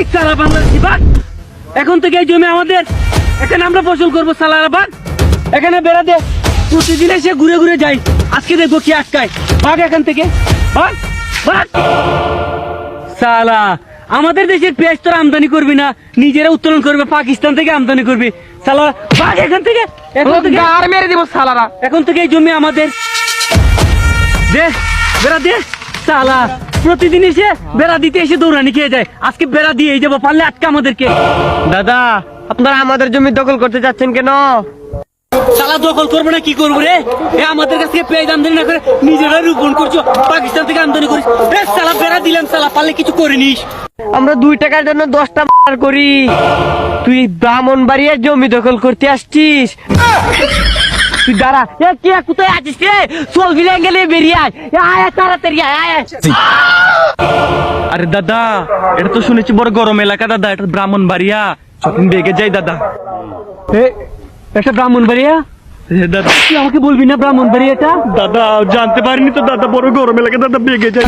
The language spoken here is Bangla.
এই সালা বাংলাদেশি বাঘ, এখন থেকে এই জমি আমাদের, এখানে আমরা ফসল করবো সালারা বাঘ। এখানে বেড়া দে, প্রতিদিন এসে ঘুরে ঘুরে যাই, আজকে দেখবো কি আটকায়। ভাগ এখান থেকে, ভাগ ভাগ। সালা আমাদের দেশের পেঁয়াজ তোরা আমদানি করবি না, নিজেরা উত্তোলন করবে, পাকিস্তান থেকে আমদানি করবি। সালা ভাগ এখান থেকে, এখন থেকে আর মেরে দিব সালারা। এখন থেকে এই জমি আমাদের। দে বেড়া দে। সালা প্রতিদিন এসে বেড়া দিতে এসে দৌড়ানি খেয়ে যায়, আজকে বেড়া দিয়ে যাবো, পারলে আটকা আমাদেরকে। দাদা আপনারা আমাদের জমি দখল করতে যাচ্ছেন কেন? সালা দখল করবো না কি করবো রে? এ আমাদের কাছ থেকে পেঁয়াজ আমদানি না করে নিজেরা রোপণ করছো, পাকিস্তান থেকে আমদানি করিস। এ সালা বেড়া দিলাম, সালা পারলে কিছু করে নিস। আমরা 2 টাকার জন্য 10টা মার করি, তুই ব্রাহ্মণবাড়িয়ার জমি দখল করতে আসছিস? তুই দাঁড়া, এ কে কোথায় আছিস রে? চল বিলে গেলে বেরিয়ে আয়, আয় তাড়াতাড়ি আয়। আরে দাদা, এটা তো শুনেছি বড় গরম এলাকা দাদা, এটা ব্রাহ্মণবাড়িয়া, শপিং বেগে যাই দাদা। এটা ব্রাহ্মণবাড়িয়া? দাদা তুই আমাকে বলবি না ব্রাহ্মণবাড়িয়াটা? দাদা জানতে পারিনি তো দাদা, বড় গরম এলাকা দাদা, বেগে যাই।